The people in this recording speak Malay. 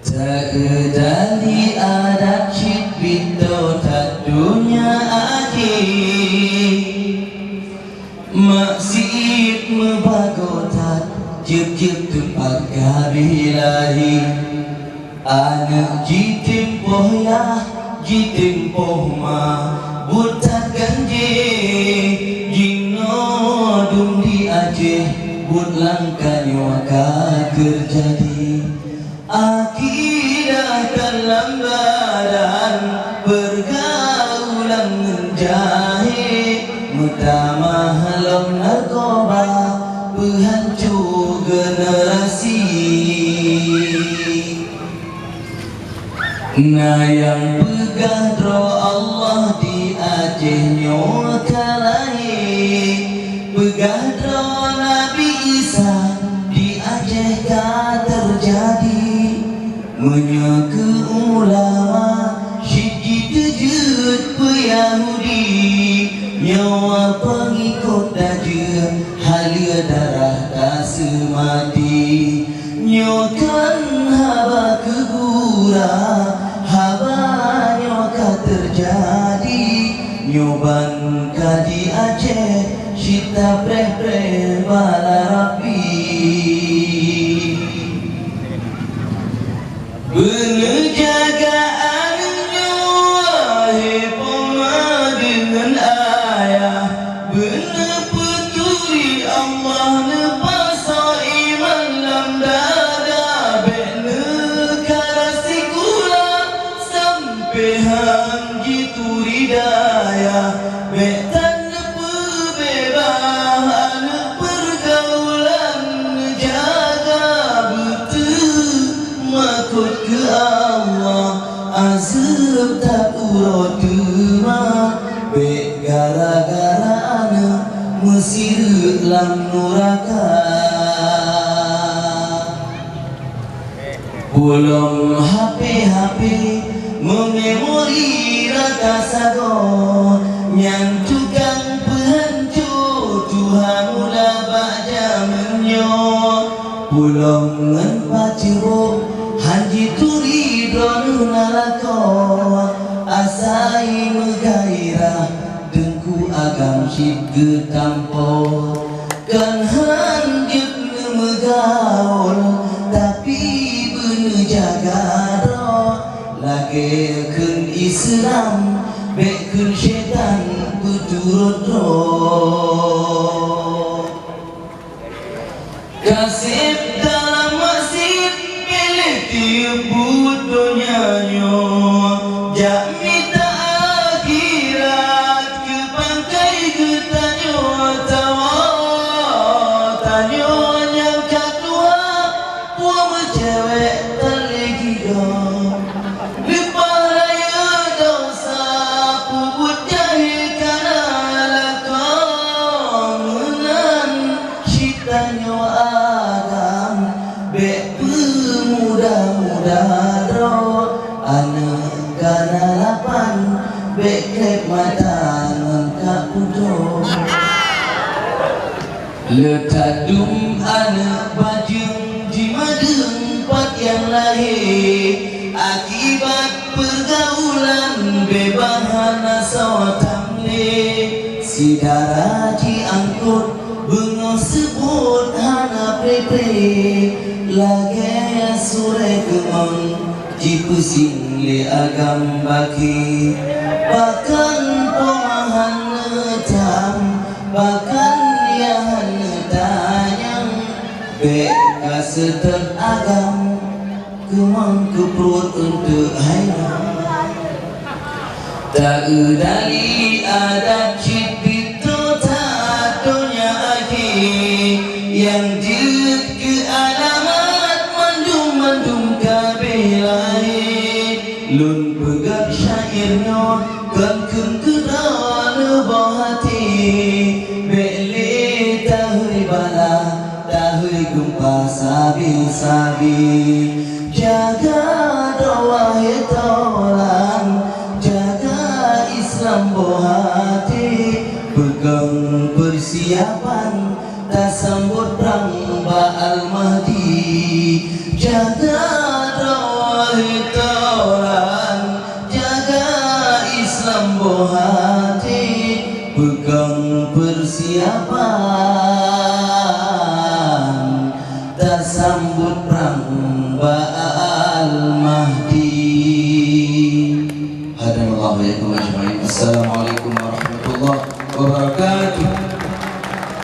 Dari adat cit bito tak dunia akhir maksud membagotat jep-jep tempat kabilahi anak jitempoh ya jitempoh ma butat ganje jino dum di Aceh but langkah nyaka terjadi akidah dalam badan pergaulan menjahit utama halam narkoba penghancur generasi. Nah yang pegah roh Allah di Aceh nyoka lahir pegah roh Nabi Isa di Aceh tak terjadi menyaka ulama syikit terjut Yahudi nyawa pengikut daja halia darah tak semati nyokan haba kegura haba nyoka terjadi nyoban kadi Aceh syita preh-preh balarapi penjagaan nyawa hepoma dengan ayah benar peturi Allah nepasa iman lam dada bekne karasi kula sampai hanji turi daya betan pebebah anak pergaulan jaga betul makut ke Allah azab tak urut terima bek gara-gara anak Mesir lam neraka belum HP mememori rata sago nyantukan penghancur Tuhan mula baca menyo belum ngenpa ceruk hanji turi drone nalako asai megairah dengku agam syid getampo kan hanjut megaul tapi bener jaga roh lagi kun Islam bekun syaitan berturut roh kasih dalam masjid pilih tiup dunia nyo jami tak akhirat ke pantai getanyo tawa tanyo yang katua puang cewek terlegi dong lipah raya dosa pubut jahil kana lakon menan syaitanyo agam bek pemuda-muda roh anak kana lapan bek klep mata ngangkat putus letak dum anak bajeng jimadeng pat yang lahir akibat pergaulan bebahana sawatamle si darah diangkut bengong sebut hana pre-pre lagi sore kemang jipusing le agam baki bahkan pemahan netam bahkan yahan netanyang beka setet agam kemang ke perut untuk hayang tak dari adat cit bito tak dunia akhir yang jut ke alamat mandum-mandum kabilahi lun pegat syairnya kan kengkeran bahati bele tahui bala tahui gempa sabi-sabi jaga doa tolang jaga Islam bohati pegang persiapan tak sambut perang Ba'al Mahdi jaga doa Tuhan jaga Islam bohati pegang persiapan tak sambut perang Ba'al Mahdi. Hadanallahu wa iyyakum ajma'in. Assalamualaikum warahmatullahi wabarakatuh.